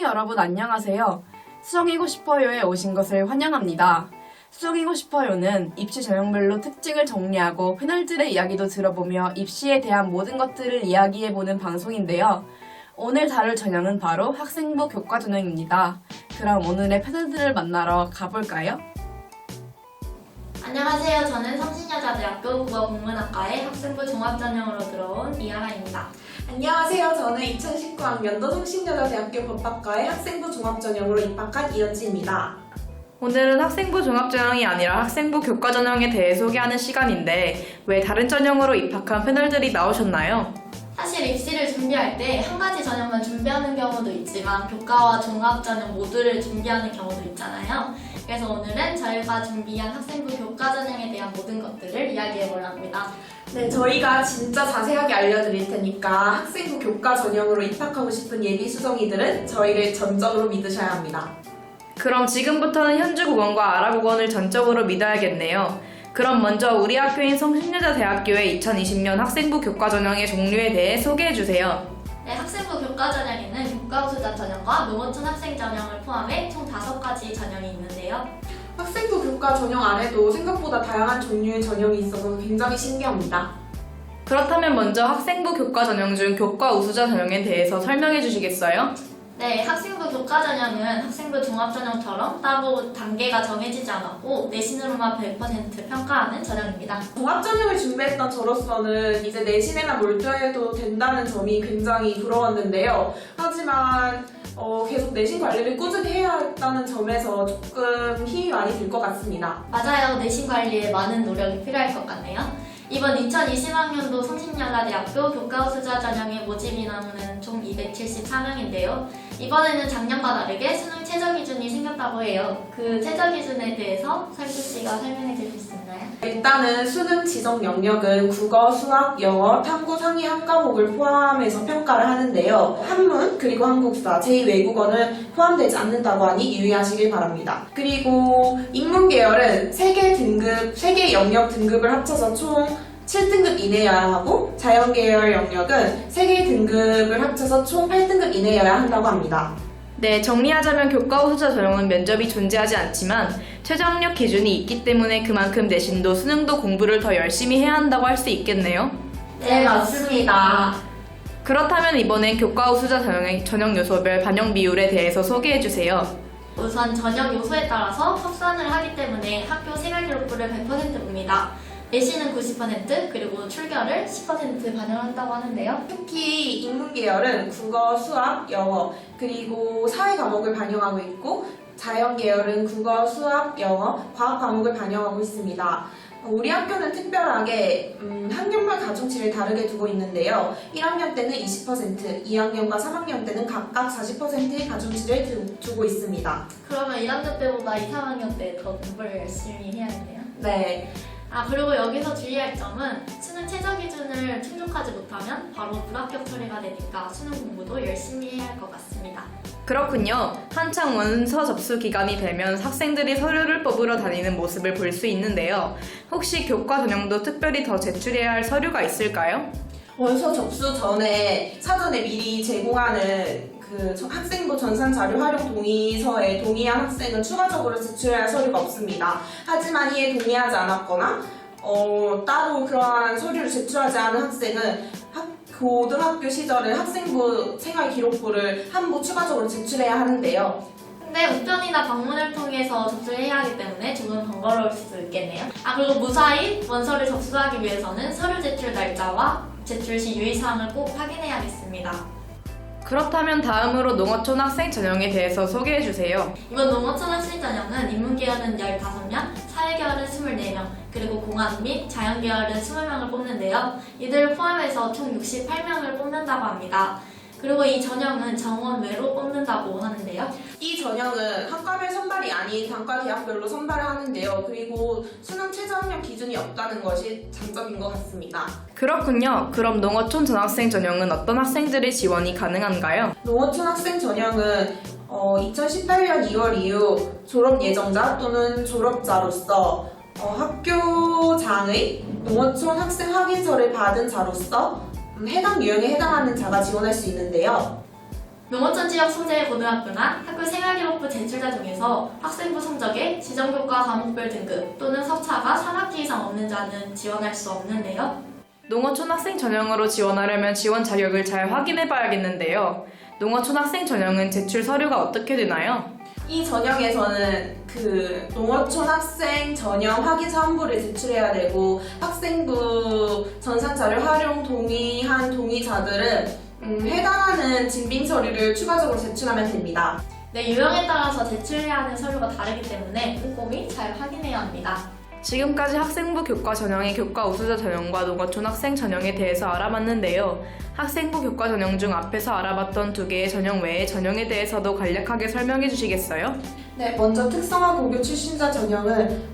여러분 안녕하세요. 수정이고 싶어요에 오신 것을 환영합니다. 수정이고 싶어요는 입시 전형별로 특징을 정리하고 패널들의 이야기도 들어보며 입시에 대한 모든 것들을 이야기해보는 방송인데요. 오늘 다룰 전형은 바로 학생부 교과 전형입니다. 그럼 오늘의 패널들을 만나러 가볼까요? 안녕하세요. 저는 성신여자대학교 국어국문학과의 학생부 종합전형으로 들어온 이하라입니다. 안녕하세요. 저는 2019학년도 성신여자대학교 법학과의 학생부 종합전형으로 입학한 이연지입니다. 오늘은 학생부 종합전형이 아니라 학생부 교과 전형에 대해 소개하는 시간인데 왜 다른 전형으로 입학한 패널들이 나오셨나요? 사실 입시를 준비할 때 한 가지 전형만 준비하는 경우도 있지만 교과와 종합전형 모두를 준비하는 경우도 있잖아요. 그래서 오늘은 저희가 준비한 학생부 교과 전형에 대한 모든 것들을 이야기해보려 합니다. 네, 저희가 진짜 자세하게 알려드릴 테니까 학생부 교과 전형으로 입학하고 싶은 예비 수정이들은 저희를 전적으로 믿으셔야 합니다. 그럼 지금부터는 현주국어과 아라국어를 전적으로 믿어야겠네요. 그럼 먼저 우리 학교인 성신여자대학교의 2020년 학생부 교과 전형의 종류에 대해 소개해주세요. 네, 학생부 교과 전형에는 교과우수자 전형과 농어촌 학생 전형을 포함해 총 5가지 전형이 있는데요. 학생부 교과 전형 안에도 생각보다 다양한 종류의 전형이 있어서 굉장히 신기합니다. 그렇다면 먼저 학생부 교과 전형 중 교과 우수자 전형에 대해서 설명해 주시겠어요? 네, 학생부 교과 전형은 학생부 종합 전형처럼 따로 단계가 정해지지 않았고 내신으로만 100% 평가하는 전형입니다. 종합전형을 준비했던 저로서는 이제 내신에만 몰두해도 된다는 점이 굉장히 부러웠는데요. 하지만 계속 내신 관리를 꾸준히 해야 했다는 점에서 조금 힘이 많이 들 것 같습니다. 맞아요. 내신 관리에 많은 노력이 필요할 것 같네요. 이번 2020학년도 성신여자대학교 교과우수자 전형의 모집 인원은 총 274명인데요. 이번에는 작년과 다르게 수능 최저 기준이 생겼다고 해요. 그 최저 기준에 대해서 설주 씨가 설명해 주실 수 있나요? 일단은 수능 지정 영역은 국어, 수학, 영어, 탐구 상위 한 과목을 포함해서 평가를 하는데요. 한문, 그리고 한국사, 제2외국어는 포함되지 않는다고 하니 유의하시길 바랍니다. 그리고 인문 계열은 3개 영역 등급을 합쳐서 총 7등급 이내여야 하고 자연 계열 영역은 3개 등급을 합쳐서 총 8등급 이내여야 한다고 합니다. 네, 정리하자면 교과 우수자 전형은 면접이 존재하지 않지만 최저 학력 기준이 있기 때문에 그만큼 내신도 수능도 공부를 더 열심히 해야 한다고 할 수 있겠네요. 네, 맞습니다. 그렇다면 이번엔 교과 우수자 전형의 전형 요소별 반영 비율에 대해서 소개해 주세요. 우선 전형 요소에 따라서 합산을 하기 때문에 학교 생활 기록부를 100%봅니다. 내신은 90% 그리고 출결을 10% 반영한다고 하는데요. 특히 인문 계열은 국어, 수학, 영어, 그리고 사회 과목을 반영하고 있고 자연 계열은 국어, 수학, 영어, 과학 과목을 반영하고 있습니다. 우리 학교는 특별하게 학년별 가중치를 다르게 두고 있는데요. 1학년 때는 20%, 2학년과 3학년 때는 각각 40%의 가중치를 두고 있습니다. 그러면 1학년 때보다 2, 3학년 때 더 공부를 열심히 해야겠네요. 네. 그리고 여기서 주의할 점은 수능 최저 기준을 충족하지 못하면 바로 불합격 처리가 되니까 수능 공부도 열심히 해야 할 것 같습니다. 그렇군요. 한창 원서 접수 기간이 되면 학생들이 서류를 뽑으러 다니는 모습을 볼 수 있는데요. 혹시 교과 전형도 특별히 더 제출해야 할 서류가 있을까요? 원서 접수 전에 사전에 미리 제공하는 학생부 전산 자료 활용 동의서에 동의한 학생은 추가적으로 제출해야 할 서류가 없습니다. 하지만 이에 동의하지 않았거나 따로 그러한 서류를 제출하지 않은 학생은 고등학교 시절에 학생부 생활 기록부를 한 부 추가적으로 제출해야 하는데요. 근데 우편이나 방문을 통해서 접수를 해야 하기 때문에 조금 번거로울 수도 있겠네요. 그리고 무사히 원서를 접수하기 위해서는 서류 제출 날짜와 제출 시 유의사항을 꼭 확인해야겠습니다. 그렇다면 다음으로 농어촌 학생 전형에 대해서 소개해 주세요. 이번 농어촌 학생 전형은 인문계열은 15명, 사회계열은 24명, 그리고 공학 및 자연계열은 20명을 뽑는데요. 이들을 포함해서 총 68명을 뽑는다고 합니다. 그리고 이 전형은 정원 외로 뽑는다고 하는데요. 이 전형은 학과별 선발이 아닌 단과 대학별로 선발을 하는데요. 그리고 수능 최저 학력 기준이 없다는 것이 장점인 것 같습니다. 그렇군요. 그럼 농어촌 전학생 전형은 어떤 학생들의 지원이 가능한가요? 농어촌 학생 전형은 2018년 2월 이후 졸업 예정자 또는 졸업자로서 학교장의 농어촌 학생 확인서를 받은 자로서 해당 유형에 해당하는 자가 지원할 수 있는데요. 농어촌 지역 소재의 고등학교나 학교 생활기록부 제출자 중에서 학생부 성적에 지정교과 과목별 등급 또는 석차가 3학기 이상 없는 자는 지원할 수 없는데요. 농어촌 학생 전형으로 지원하려면 지원 자격을 잘 확인해 봐야겠는데요. 농어촌 학생 전형은 제출 서류가 어떻게 되나요? 이 전형에서는 그 농어촌 학생 전형 확인 사항부를 제출해야 되고 학생부 전산자료 활용 동의한 동의자들은 해당하는 증빙 서류를 추가적으로 제출하면 됩니다. 네, 유형에 따라서 제출해야 하는 서류가 다르기 때문에 꼼꼼히 잘 확인해야 합니다. 지금까지 학생부 교과 전형의 교과 우수자 전형과 농어촌 학생 전형에 대해서 알아봤는데요. 학생부 교과 전형 중 앞에서 알아봤던 두 개의 전형 외에 전형에 대해서도 간략하게 설명해 주시겠어요? 네, 먼저 특성화 고교 출신자 전형은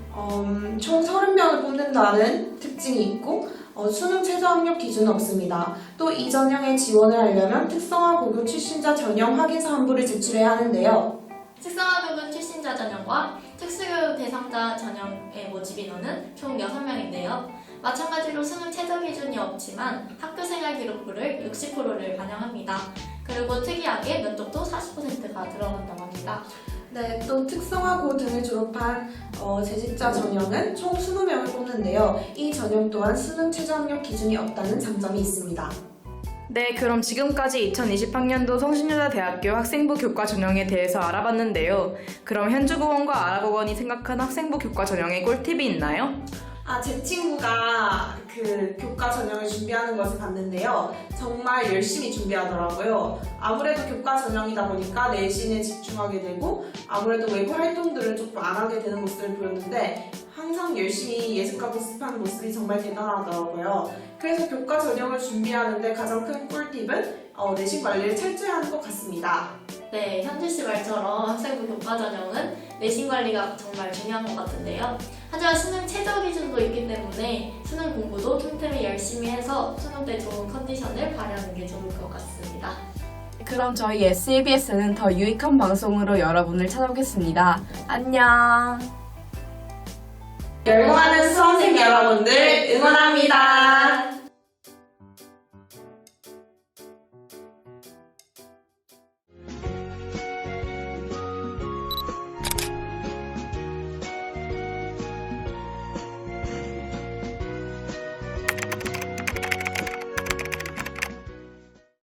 총 30명을 뽑는다는 특징이 있고 수능 최저 학력 기준은 없습니다. 또 이 전형에 지원을 하려면 특성화 고교 출신자 전형 확인 사항부를 제출해야 하는데요. 특성화교육 출신자 전형과 특수교육 대상자 전형의 모집 인원은 총 6명인데요. 마찬가지로 수능 최저 기준이 없지만 학교생활 기록부를 60%를 반영합니다. 그리고 특이하게 면접도 40%가 들어간다고 합니다. 네, 또 특성화고 등을 졸업한 재직자 전형은 총 20명을 뽑는데요. 이 전형 또한 수능 최저 학력 기준이 없다는 장점이 있습니다. 네, 그럼 지금까지 2020학년도 성신여자대학교 학생부 교과 전형에 대해서 알아봤는데요. 그럼 현주고원과 아라고원이 생각한 학생부 교과 전형의 꿀팁이 있나요? 제 친구가 그 교과 전형을 준비하는 것을 봤는데요. 정말 열심히 준비하더라고요. 아무래도 교과 전형이다 보니까 내신에 집중하게 되고 아무래도 외부 활동들을 조금 안 하게 되는 모습을 보였는데 항상 열심히 예습과 복습하는 모습이 정말 대단하더라고요. 그래서 교과 전형을 준비하는데 가장 큰 꿀팁은 내신 관리를 철저히 하는 것 같습니다. 네, 현주 씨 말처럼 학생부 교과 전형은 내신 관리가 정말 중요한 것 같은데요. 하지만 수능 최저 기준도 있기 때문에 수능 공부도 틈틈이 열심히 해서 수능 때 좋은 컨디션을 발휘하는 게 좋을 것 같습니다. 그럼 저희 SEBS는 더 유익한 방송으로 여러분을 찾아오겠습니다. 안녕! 열공하는 수험생 여러분들 응원합니다.